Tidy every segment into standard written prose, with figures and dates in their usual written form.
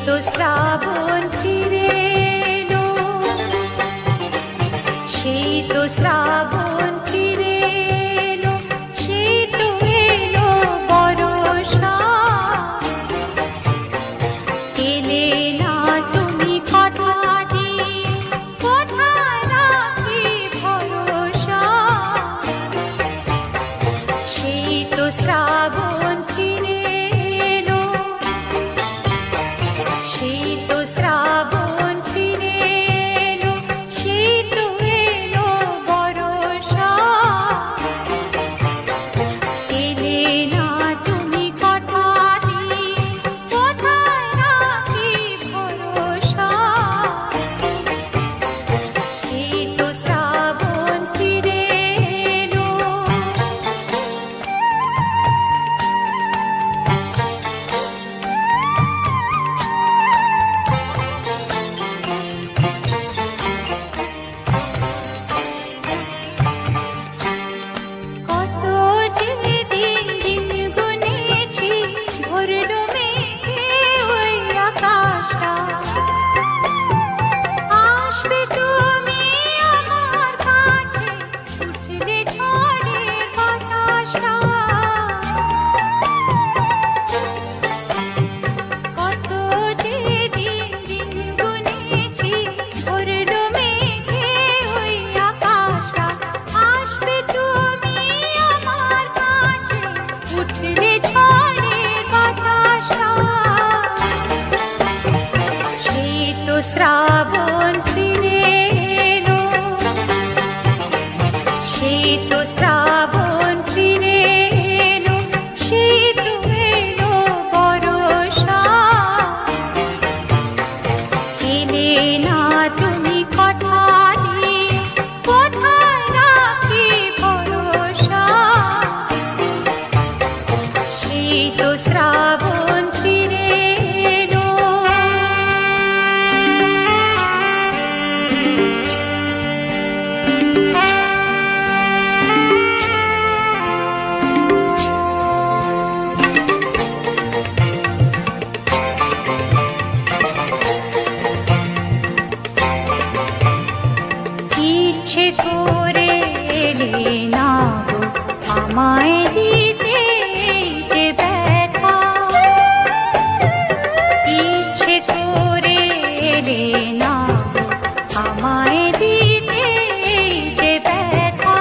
তো শ্রাবণ ফিরে এলো, সেই তো শ্রাবণ ফিরে এলো, সেই তো এলো বর্ষা। এলে না তুমি কথা দিয়ে, কোথায় রাখি ভরসা। সেই তো শ্রাবণ ফিরে এলো, সেই তো শ্রাবণ ফিরে এলো, সেই তো এলো বর্ষা। এলে না তুমি কথা দিয়ে, কোথায় রাখি ভরসা। সেই তো শ্রাবণ ফিরে এলো। কত যে দিন দিন গুনেছি, ভরলো মেঘে ওই আকাশটা। আসবে তুমি আমার কাছে, উঠলে ঝড়ের বাতাসটা। কত যে দিন দিন গুনেছি, ভরলো মেঘে ওই আকাশটা। আসবে তুমি আমার কাছে, উঠলে ঝড়ের বাতাসটা। সেই তো শ্রাবণ ফিরে এলো, সেই তো শ্রাবণ ফিরে এলো, সেই তো এলো বর্ষা। এলে না তুমি কথা দিয়ে, কোথায় রাখি ভরসা। সেই তো শ্রাবণ ফিরে এলো। ইচ্ছে করে এলে না গো আমায় দিতে এই যে ব্যথা। ইচ্ছে করে এলে না গো আমায় দিতে এই যে ব্যথা।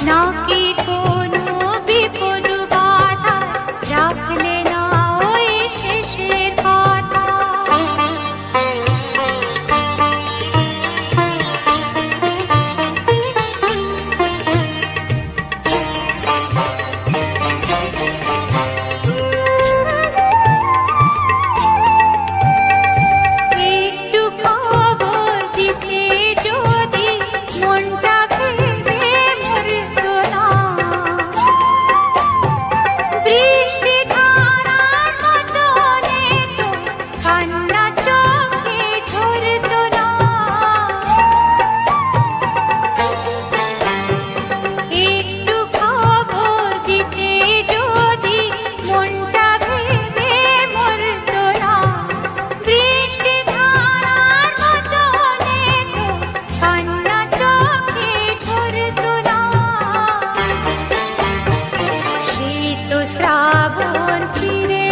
নাকি কোনো বিপদ বাধা, রাখলে না ওই শেষের কথা। একটু খবর দিতে যদি মনটা ভেবে মরতো না। বৃষ্টি ধারার মতনে তো কান্না চোখে ঝরতো না। একটু খবর দিতে যদি মনটা ভেবে মরতো না। বৃষ্টি ধারার মতনে তো কান্না চোখে ঝরতো না। সেই তো শ্রাবণ ফিরে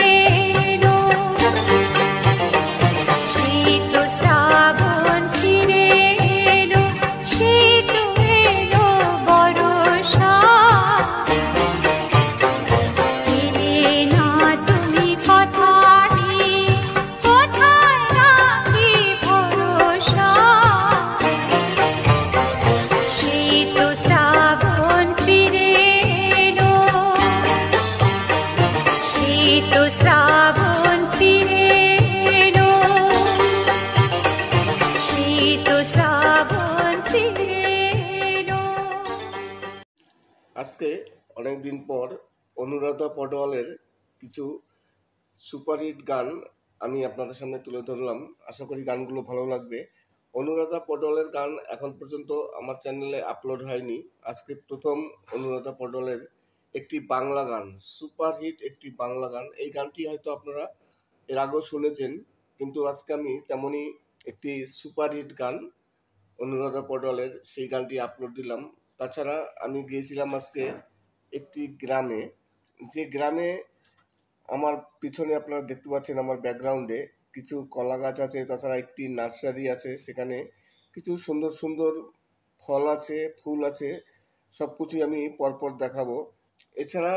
এলো, সেই তো শ্রাবণ ফিরে এলো, সেই তো এলো বর্ষা। এলে না তুমি কথা দিয়ে, কোথায় রাখি ভরসা। সেই তো শ্রাবণ ফিরে এলো, সেই তো শ্রাবণ ফিরে এলো, সেই তো শ্রাবণ ফিরে এলো। আজকে অনেক দিন পর অনুরাধা পটোয়ালের কিছু সুপারহিট গান আমি আপনাদের সামনে তুলে ধরলাম। আশা করি গানগুলো ভালো লাগবে। অনুরাধা পটোয়ালের গান এখন পর্যন্ত আমার চ্যানেলে আপলোড হয়নি। আজকে প্রথম অনুরাধা পটোয়ালের একটি বাংলা গান, সুপারহিট একটি বাংলা গান। এই গানটি হয়তো আপনারা এর আগেও শুনেছেন, কিন্তু আজকে আমি তেমনই একটি সুপারহিট গান অনুরাধা পডওয়ালের সেই গানটি আপলোড দিলাম। তাছাড়া আমি গিয়েছিলাম আজকে একটি গ্রামে, যে গ্রামে আমার পিছনে আপনারা দেখতে পাচ্ছেন আমার ব্যাকগ্রাউন্ডে কিছু কলা গাছ আছে, তাছাড়া একটি নার্সারি আছে, সেখানে কিছু সুন্দর সুন্দর ফল আছে, ফুল আছে, সব কিছুই আমি পরপর দেখাবো। এছাড়া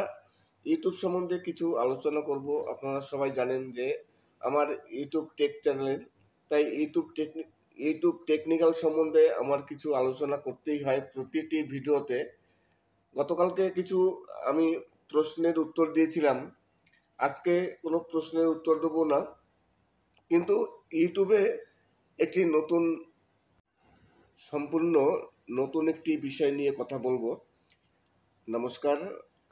ইউটিউব সম্বন্ধে কিছু আলোচনা করব। আপনারা সবাই জানেন যে আমার ইউটিউব টেক চ্যানেল, তাই ইউটিউব টেকনিক্যাল সম্বন্ধে আমার কিছু আলোচনা করতেই হয় প্রতিটি ভিডিওতে। গতকালকে কিছু আমি প্রশ্নের উত্তর দিয়েছিলাম, আজকে কোনো প্রশ্নের উত্তর দেবো না, কিন্তু ইউটিউবে একটি সম্পূর্ণ নতুন একটি বিষয় নিয়ে কথা বলবো। নমস্কার,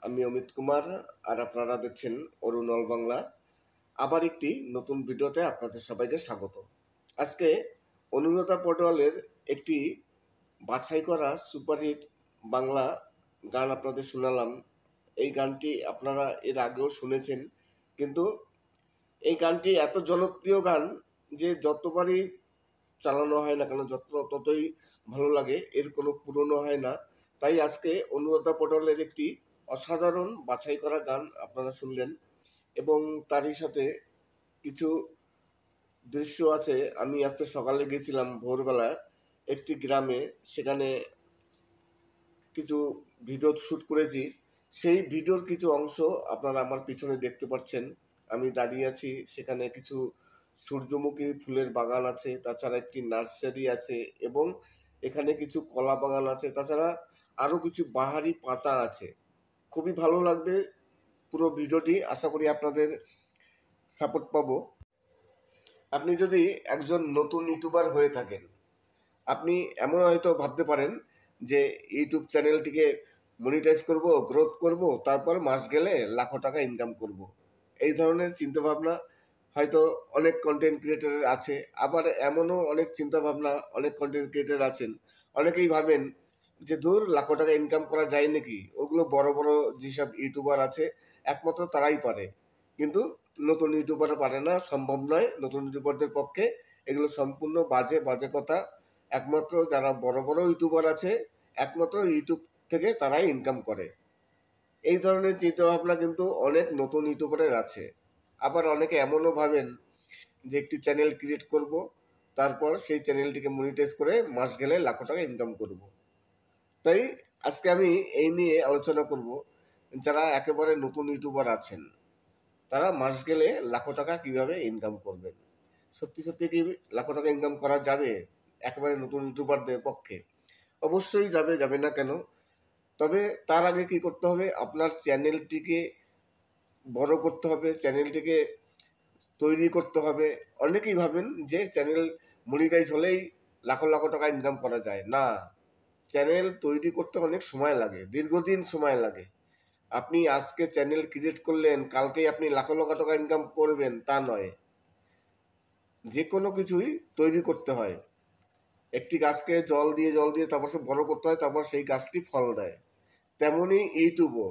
আমি অমিত কুমার, আর আপনারা দেখছেন অরুণ অল বাংলা। আবার একটি নতুন ভিডিওতে আপনাদের সবাইকে স্বাগত। আজকে অনুরাধা পডওয়ালের একটি বাছাই করা সুপারহিট বাংলা গান আপনাদের শোনালাম। এই গানটি আপনারা এর আগেও শুনেছেন, কিন্তু এই গানটি এত জনপ্রিয় গান যে যতবারই চালানো হয় না কেন ততই ভালো লাগে, এর কোনো পুরনো হয় না। তাই আজকে অনুরাধা পডওয়ালের একটি অসাধারণ বাছাই করা গান আপনারা শুনলেন, এবং তারই সাথে কিছু দৃশ্য আছে। আমি আজকে সকালে গেছিলাম ভোরবেলা একটি গ্রামে, সেখানে কিছু ভিডিও শ্যুট করেছি। সেই ভিডিওর কিছু অংশ আপনারা আমার পিছনে দেখতে পাচ্ছেন। আমি দাঁড়িয়ে আছি, সেখানে কিছু সূর্যমুখী ফুলের বাগান আছে, তাছাড়া একটি নার্সারি আছে, এবং এখানে কিছু কলা বাগান আছে, তাছাড়া আরও কিছু বাহারি পাতা আছে। খুবই ভালো লাগবে পুরো ভিডিওটি, আশা করি আপনাদের সাপোর্ট পাবো। আপনি যদি একজন নতুন ইউটিউবার হয়ে থাকেন, আপনি এমন হয়তো ভাবতে পারেন যে ইউটিউব চ্যানেলটিকে মনিটাইজ করব, গ্রোথ করব, তারপর মাস গেলে লাখো টাকা ইনকাম করব। এই ধরনের চিন্তাভাবনা হয়তো অনেক কন্টেন্ট ক্রিয়েটরের আছে। আবার এমনও অনেক চিন্তাভাবনা অনেক কন্টেন্ট ক্রিয়েটর আছেন, অনেকেই ভাবেন যে দূর, লাখো টাকা ইনকাম করা যায় নাকি, ওগুলো বড় বড় যেসব ইউটিউবার আছে একমাত্র তারাই পারে, কিন্তু নতুন ইউটিউবাররা পারে না, সম্ভব নয় নতুন ইউটিউবারদের পক্ষে। এগুলো সম্পূর্ণ বাজে বাজে কথা। একমাত্র যারা বড় বড় ইউটিউবার আছে, একমাত্র ইউটিউব থেকে তারাই ইনকাম করে। এই ধরনের চিন্তাভাবনা কিন্তু অনেক নতুন ইউটিউবারের আছে। আবার অনেকে এমনও ভাবেন যে একটি চ্যানেল ক্রিয়েট করব, তারপর সেই চ্যানেলটিকে মনিটাইজ করে মাস গেলে লাখো টাকা ইনকাম করব। তাই আজকে আমি এই নিয়ে আলোচনা করব, যারা একেবারে নতুন ইউটিউবার আছেন তারা মাস গেলে লাখো টাকা কিভাবে ইনকাম করবেন। সত্যি সত্যি কি লাখো টাকা ইনকাম করা যাবে একেবারে নতুন ইউটিউবারদের পক্ষে? অবশ্যই যাবে, যাবে না কেন? তবে তার আগে কি করতে হবে, আপনার চ্যানেলটিকে বড় করতে হবে, চ্যানেলটিকে তৈরি করতে হবে। অনেকেই ভাবেন যে চ্যানেল মনিটাইজ হলেই লাখো লাখো টাকা ইনকাম করা যায় না। চ্যানেল তৈরি করতে অনেক সময় লাগে, দীর্ঘদিন সময় লাগে। আপনি আজকে চ্যানেল ক্রিয়েট করলেন, কালকেই আপনি লাখো লাখো টাকা ইনকাম করবেন তা নয়। যে কোনো কিছুই তৈরি করতে হয়। একটি গাছকে জল দিয়ে তারপর সে বড় করতে হয়, তারপর সেই গাছটি ফল দেয়। তেমনই ইউটিউবও,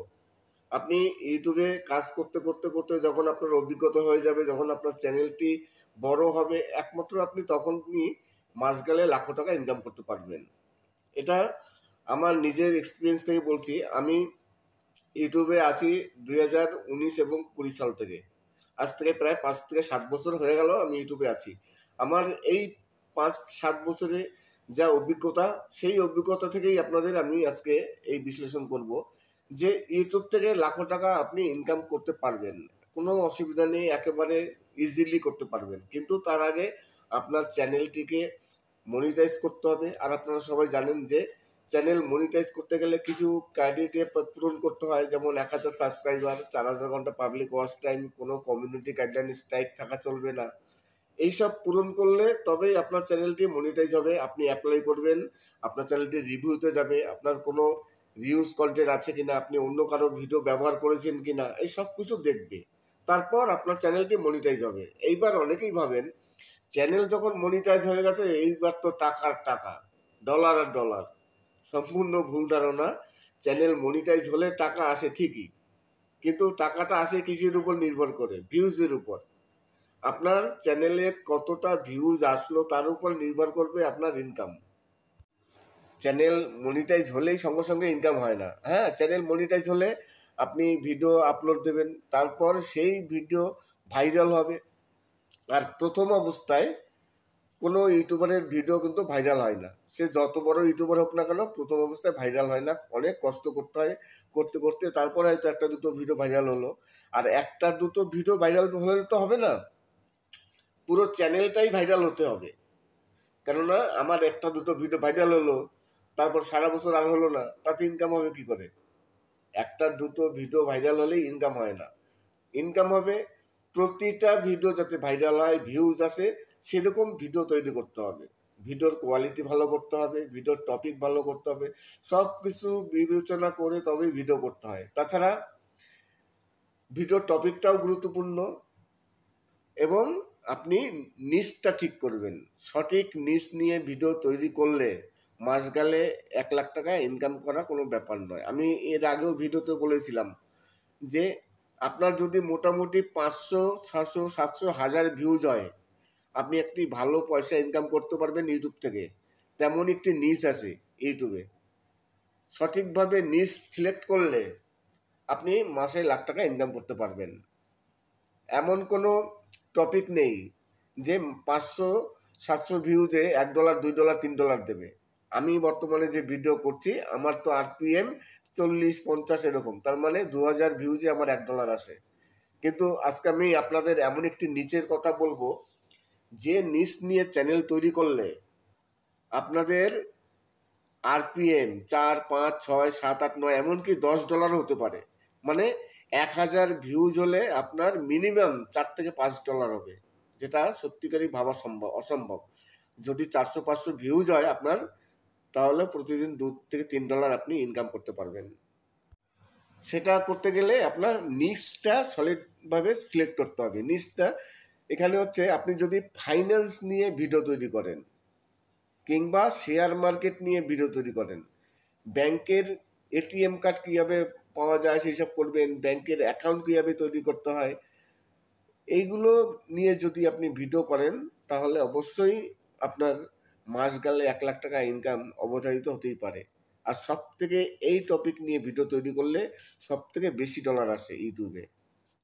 আপনি ইউটিউবে কাজ করতে করতে করতে যখন আপনার অভিজ্ঞতা হয়ে যাবে, যখন আপনার চ্যানেলটি বড় হবে, একমাত্র আপনি তখনই মাস গেলে লাখো টাকা ইনকাম করতে পারবেন। এটা আমার নিজের এক্সপিরিয়েন্স থেকে বলছি। আমি ইউটিউবে আছি 2019 এবং 20 সাল থেকে। আজ থেকে প্রায় 5 থেকে 7 বছর হয়ে গেল আমি ইউটিউবে আছি। আমার এই 5-7 বছরে যা অভিজ্ঞতা, সেই অভিজ্ঞতা থেকেই আপনাদের আমি আজকে এই বিশ্লেষণ করব যে ইউটিউব থেকে লাখো টাকা আপনি ইনকাম করতে পারবেন, কোনো অসুবিধা নেই, একেবারে ইজিলি করতে পারবেন। কিন্তু তার আগে আপনার চ্যানেলটিকে মনিটাইজ করতে হবে। আর আপনারা সবাই জানেন যে চ্যানেল মনিটাইজ করতে গেলে কিছু ক্রাইটেরিয়া পূরণ করতে হয়, যেমন 1000 সাবস্ক্রাইবার, 4000 ঘন্টা পাবলিক ওয়াচ টাইম, কোনো কমিউনিটি গাইডলাইন স্ট্রাইক থাকা চলবে না। এইসব পূরণ করলে তবেই আপনার চ্যানেলটি মনিটাইজ হবে। আপনি অ্যাপ্লাই করবেন, আপনার চ্যানেলটি রিভিউতে যাবে, আপনার কোনো রিউজ কন্টেন্ট আছে কিনা, আপনি অন্য কারো ভিডিও ব্যবহার করেছেন কিনা, এই সব কিছু দেখবে, তারপর আপনার চ্যানেলটি মনিটাইজ হবে। এইবার অনেকেই ভাবেন চ্যানেল যখন মনিটাইজ হয়ে গেছে এইবার তো টাকার টাকা, ডলার আর ডলার। সম্পূর্ণ ভুল ধারণা। চ্যানেল মনিটাইজ হলে টাকা আসে ঠিকই, কিন্তু টাকাটা আসে কিসের উপর নির্ভর করে? ভিউজের উপর। আপনার চ্যানেলে কতটা ভিউজ আসলো তার উপর নির্ভর করবে আপনার ইনকাম। চ্যানেল মনিটাইজ হলেই সঙ্গে সঙ্গে ইনকাম হয় না। হ্যাঁ, চ্যানেল মনিটাইজ হলে আপনি ভিডিও আপলোড দেবেন, তারপর সেই ভিডিও ভাইরাল হবে। আর প্রথম অবস্থায় কোনো ইউটিউবারের ভিডিও কিন্তু ভাইরাল হয় না, সে যত বড় ইউটিউবার হোক না কেন, প্রথম অবস্থায় ভাইরাল হয় না। অনেক কষ্ট করতে হয়, করতে করতে তারপরে হয়তো একটা দুটো ভিডিও ভাইরাল হলো। আর একটা দুটো ভিডিও ভাইরাল হলে তো হবে না, পুরো চ্যানেলটাই ভাইরাল হতে হবে। কেননা আমার একটা দুটো ভিডিও ভাইরাল হলো, তারপর সারা বছর আর হলো না, তাতে ইনকাম হবে কি করে? একটা দুটো ভিডিও ভাইরাল হলেই ইনকাম হয় না। ইনকাম হবে প্রতিটা ভিডিও যাতে ভাইরাল হয়, ভিউজ আসে, সেরকম ভিডিও তৈরি করতে হবে। ভিডিওর কোয়ালিটি ভালো করতে হবে, ভিডিওর টপিক ভালো করতে হবে, সব কিছু বিবেচনা করে তবেই ভিডিও করতে হয়। তাছাড়া ভিডিওর টপিকটাও গুরুত্বপূর্ণ, এবং আপনি নিশটা ঠিক করবেন। সঠিক নিশ নিয়ে ভিডিও তৈরি করলে মাস গেলে 1 লাখ টাকা ইনকাম করা কোনো ব্যাপার নয়। আমি এর আগেও ভিডিওতে বলেছিলাম যে আপনার যদি মোটামুটি 500, 600, 700, 1000 ভিউজ হয়, আপনি একটি ভালো পয়সা ইনকাম করতে পারবেন ইউটিউব থেকে। তেমন একটি নিশ আছে ইউটিউবে, সঠিকভাবে নিশ সিলেক্ট করলে আপনি মাসে 1 লাখ টাকা ইনকাম করতে পারবেন। এমন কোনো টপিক নেই যে 500-700 ভিউজে $1, $2, $3 দেবে। আমি বর্তমানে যে ভিডিও করছি, আমার তো RPM 40-50 এরকম, তার মানে 2000 ভিউজে আমার $1 আসে। কিন্তু আজকে আমি আপনাদের এমন একটি নিচের কথা বলবো, যে নিচ নিয়ে চ্যানেল তৈরি করলে আপনাদের RPM 4, 5, 6, 7, 8, 9 এমনকি $10 হতে পারে। মানে 1000 ভিউজ হলে আপনার মিনিমাম $4 থেকে $5 হবে, যেটা সত্যিকারই ভাবা অসম্ভব। যদি 400-500 ভিউজ হয় আপনার, তাহলে প্রতিদিন $2 থেকে $3 আপনি ইনকাম করতে পারবেন। সেটা করতে গেলে আপনার নিশটা সলিডভাবে সিলেক্ট করতে হবে। নিশটা এখানে হচ্ছে, আপনি যদি ফাইন্যান্স নিয়ে ভিডিও তৈরি করেন, কিংবা শেয়ার মার্কেট নিয়ে ভিডিও তৈরি করেন, ব্যাংকের ATM কার্ড কীভাবে পাওয়া যায় সেসব করবেন, ব্যাংকের অ্যাকাউন্ট কীভাবে তৈরি করতে হয়, এইগুলো নিয়ে যদি আপনি ভিডিও করেন, তাহলে অবশ্যই আপনার মাস গেলে 1 লাখ টাকা ইনকাম অবধারিত হতেই পারে। আর সব থেকে এই টপিক নিয়ে ভিডিও তৈরি করলে সব থেকে বেশি ডলার আসে ইউটিউবে।